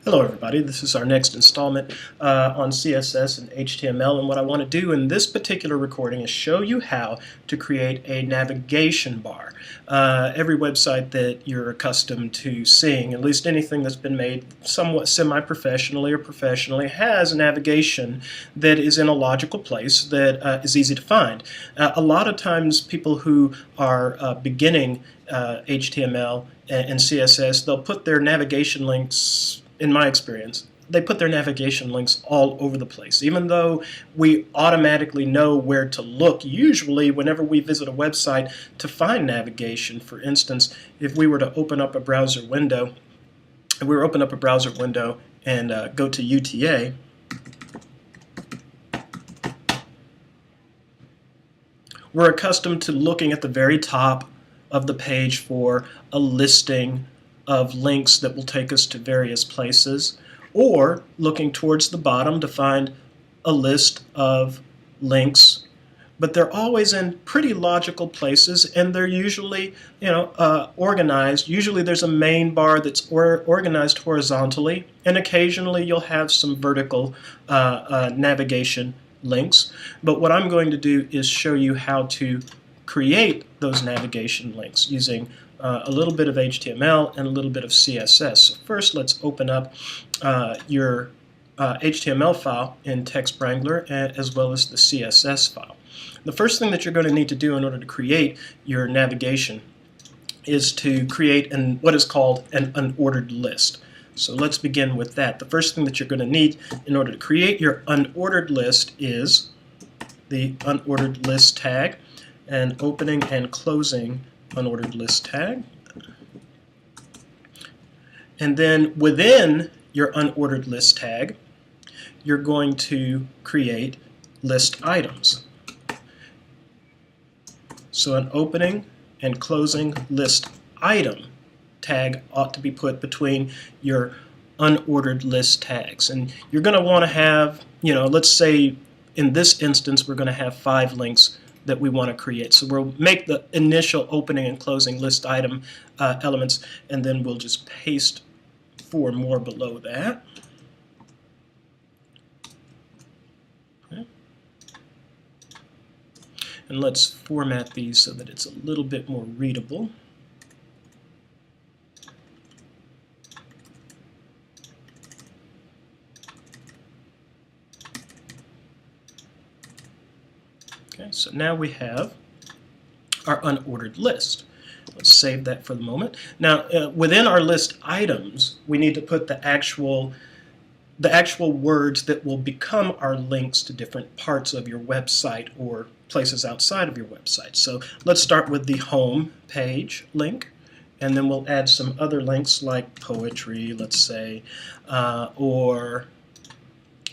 Hello everybody, this is our next installment on CSS and HTML, and what I want to do in this particular recording is show you how to create a navigation bar. Every website that you're accustomed to seeing, at least anything that's been made somewhat semi-professionally or professionally, has a navigation that is in a logical place that is easy to find. A lot of times people who are beginning HTML and CSS, they'll put their navigation links, in my experience, they put their navigation links all over the place. Even though we automatically know where to look, usually whenever we visit a website to find navigation, for instance, if we were to open up a browser window, and go to UTA, we're accustomed to looking at the very top of the page for a listing of links that will take us to various places, or looking towards the bottom to find a list of links. But they're always in pretty logical places, and they're usually organized. Usually there's a main bar that's organized horizontally, and occasionally you'll have some vertical navigation links. But what I'm going to do is show you how to create those navigation links using a little bit of HTML and a little bit of CSS. So first, let's open up your HTML file in Text Wrangler as well as the CSS file. The first thing that you're going to need to do in order to create your navigation is to create what is called an unordered list. So let's begin with that. The first thing that you're going to need in order to create your unordered list is the unordered list tag, and opening and closing unordered list tag. And then within your unordered list tag, you're going to create list items. So an opening and closing list item tag ought to be put between your unordered list tags. And you're going to want to have, let's say in this instance we're going to have 5 links that we want to create. So we'll make the initial opening and closing list item elements, and then we'll just paste 4 more below that. Okay. And let's format these so that it's a little bit more readable. Okay, so now we have our unordered list. Let's save that for the moment. Now, within our list items, we need to put the actual words that will become our links to different parts of your website or places outside of your website. So let's start with the home page link, and then we'll add some other links like poetry, let's say,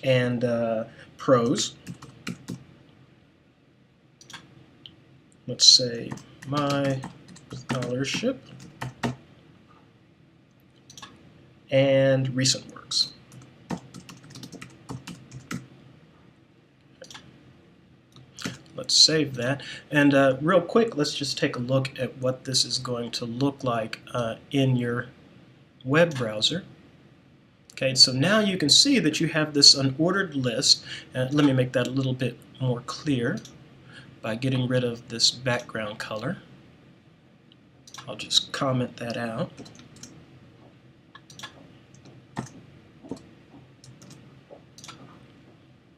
and prose. Let's say my scholarship and recent works. Let's save that. And real quick, let's just take a look at what this is going to look like in your web browser. Okay, so now you can see that you have this unordered list. Let me make that a little bit more clear by getting rid of this background color. I'll just comment that out.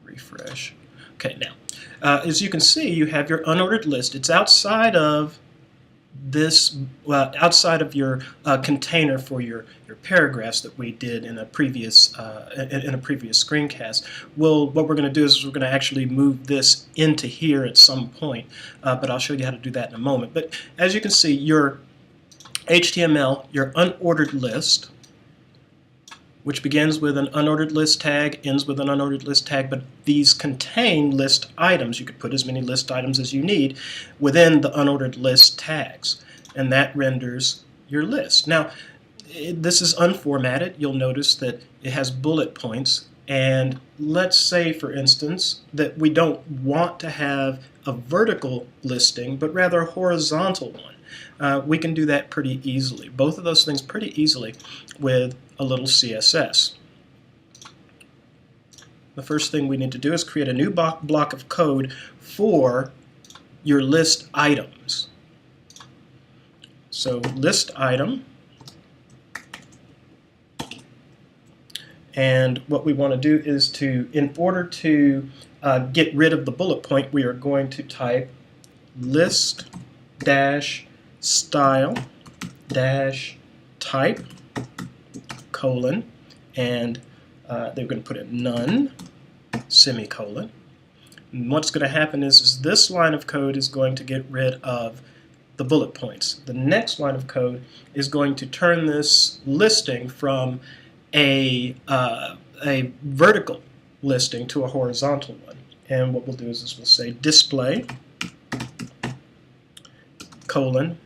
Refresh. Okay, now, as you can see, you have your unordered list. It's outside of this, outside of your container for your paragraphs that we did in a previous screencast. What we're going to do is we're going to actually move this into here at some point, but I'll show you how to do that in a moment. But as you can see, your HTML, your unordered list, which begins with an unordered list tag, ends with an unordered list tag, but these contain list items. You could put as many list items as you need within the unordered list tags, and that renders your list. Now, this is unformatted. You'll notice that it has bullet points, and let's say, for instance, that we don't want to have a vertical listing, but rather a horizontal one. We can do that pretty easily. Both of those things pretty easily with a little CSS. the first thing we need to do is create a new block of code for your list items. So list item, and what we want to do is to, in order to get rid of the bullet point, we are going to type list dash style dash type colon, and they're going to put in none semicolon. And what's going to happen is this line of code is going to get rid of the bullet points. The next line of code is going to turn this listing from a vertical listing to a horizontal one. And what we'll do is we'll say display colon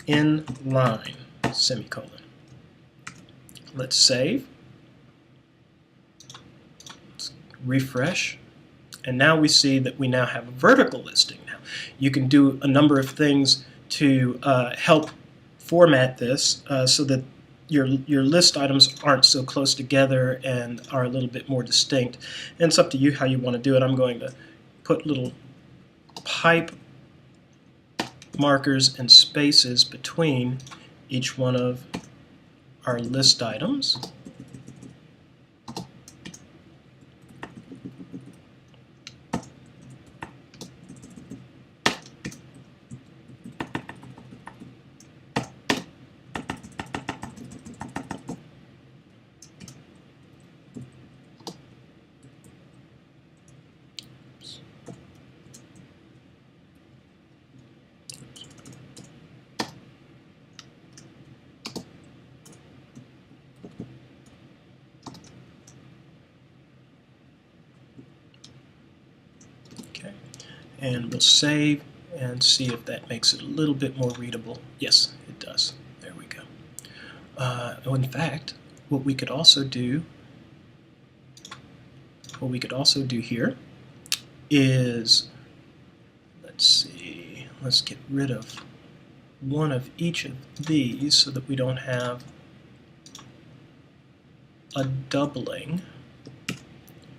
inline semicolon. Let's save. Let's refresh. And now we see that we now have a vertical listing. Now you can do a number of things to help format this so that your list items aren't so close together and are a little bit more distinct. And it's up to you how you want to do it. I'm going to put little pipe markers and spaces between each one of our list items. And we'll save and see if that makes it a little bit more readable. Yes, it does. There we go. In fact, what we could also do here is, let's see, let's get rid of one of each of these so that we don't have a doubling.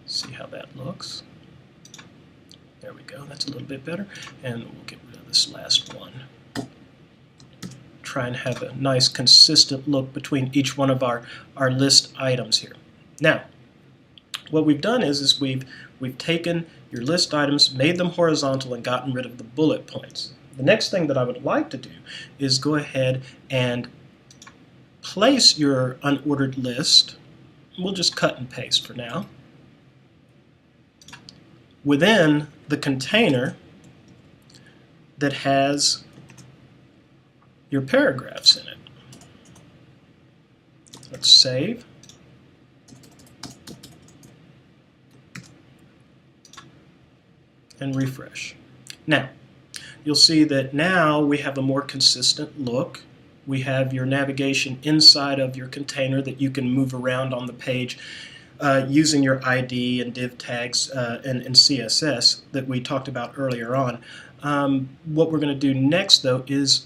See how that looks. There we go, that's a little bit better. And we'll get rid of this last one. Try and have a nice consistent look between each one of our list items here. Now, what we've done is we've taken your list items, made them horizontal, and gotten rid of the bullet points. The next thing that I would like to do is go ahead and place your unordered list. We'll just cut and paste for now. Within the container that has your paragraphs in it. Let's save. And refresh. Now, you'll see that now we have a more consistent look. We have your navigation inside of your container that you can move around on the page using your ID and div tags and CSS that we talked about earlier on. What we're going to do next, though, is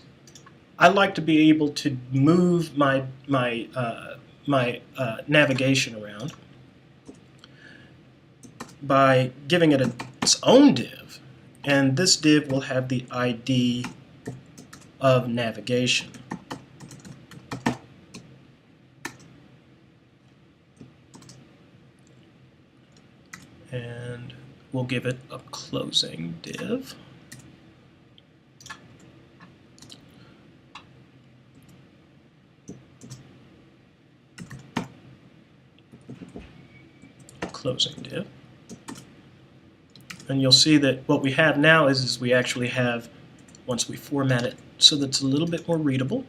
I like to be able to move my navigation around by giving it its own div, and this div will have the ID of navigation. And we'll give it a closing div. Closing div. And you'll see that what we have now is we actually have, once we format it so that it's a little bit more readable,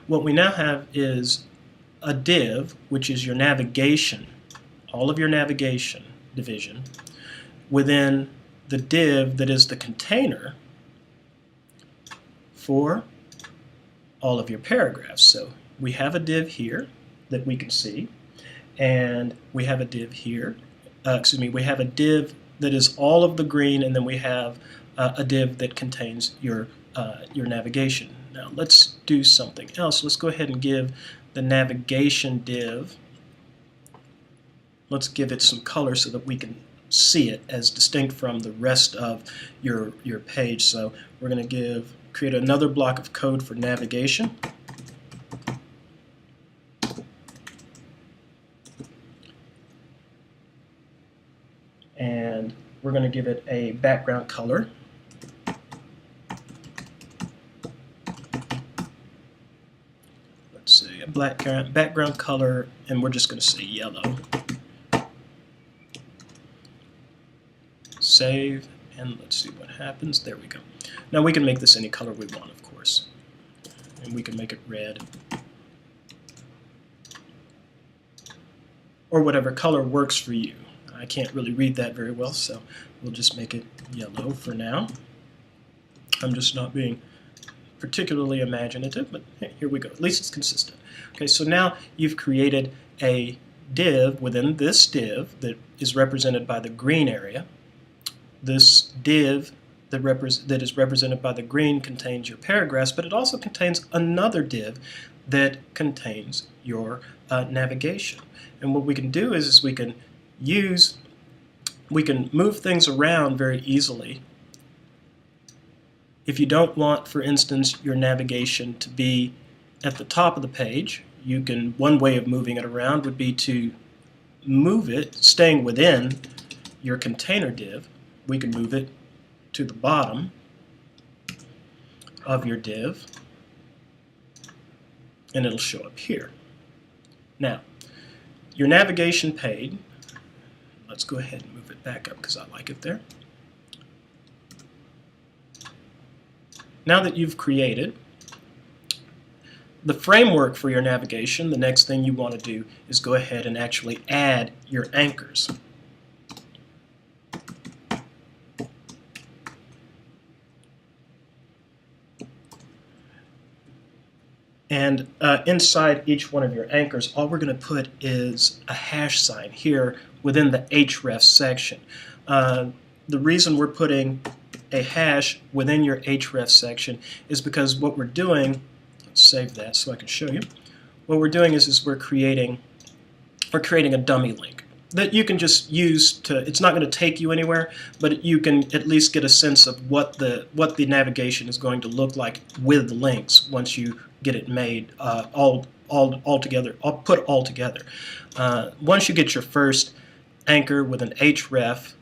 what we now have is a div, which is your navigation, all of your navigation division, within the div that is the container for all of your paragraphs. So we have a div here that we can see, and we have a div here, we have a div that is all of the green, and then we have a div that contains your navigation. Now let's do something else. Let's go ahead and give the navigation div, let's give it some color so that we can see it as distinct from the rest of your page. So we're going to create another block of code for navigation. And we're going to give it a background color. Let's say a black background color, and we're just going to say yellow. Save, and let's see what happens. There we go. Now we can make this any color we want, of course. And we can make it red. Or whatever color works for you. I can't really read that very well, so we'll just make it yellow for now. I'm just not being particularly imaginative, but hey, here we go. At least it's consistent. Okay, so now you've created a div within this div that is represented by the green area. This div that is represented by the green contains your paragraphs, but it also contains another div that contains your navigation. And what we can do is we can move things around very easily. If you don't want, for instance, your navigation to be at the top of the page, one way of moving it around would be to move it, staying within your container div. We can move it to the bottom of your div, and it'll show up here. Now, your navigation page, let's go ahead and move it back up because I like it there. Now that you've created the framework for your navigation, the next thing you want to do is go ahead and actually add your anchors. And inside each one of your anchors, all we're going to put is a hash sign here within the href section. The reason we're putting a hash within your href section is because what we're doing, let's save that so I can show you. What we're doing is we're creating a dummy link that you can just use to, it's not going to take you anywhere, but you can at least get a sense of what the navigation is going to look like with links once you get it made all together. I'll put all together. Once you get your first anchor with an href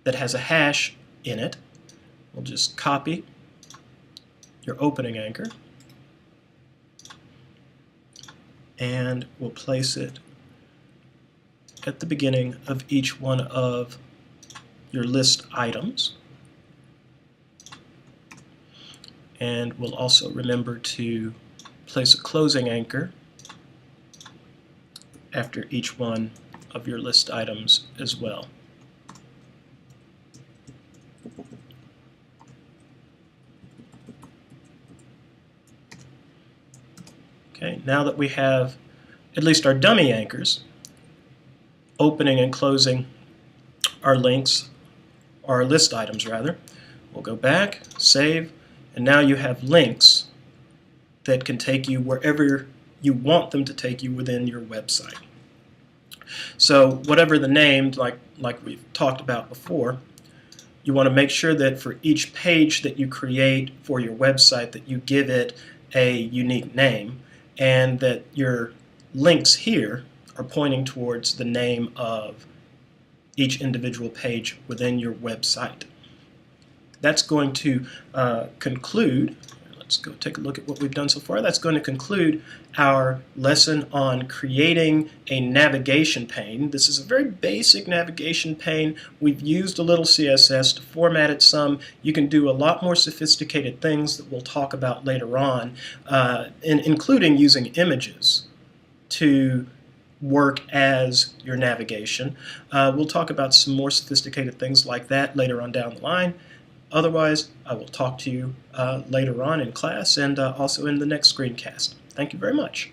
that has a hash in it, we'll just copy your opening anchor and we'll place it at the beginning of each one of your list items. And we'll also remember to place a closing anchor after each one of your list items as well. Okay, now that we have at least our dummy anchors, opening and closing our links, or our list items rather, we'll go back, save, and now you have links that can take you wherever you want them to take you within your website. So whatever the name, like we've talked about before, you want to make sure that for each page that you create for your website that you give it a unique name, and that your links here are pointing towards the name of each individual page within your website. That's going to conclude, let's go take a look at what we've done so far. That's going to conclude our lesson on creating a navigation pane. This is a very basic navigation pane. We've used a little CSS to format it some. You can do a lot more sophisticated things that we'll talk about later on, including using images to work as your navigation. We'll talk about some more sophisticated things like that later on down the line. Otherwise, I will talk to you later on in class and also in the next screencast. Thank you very much.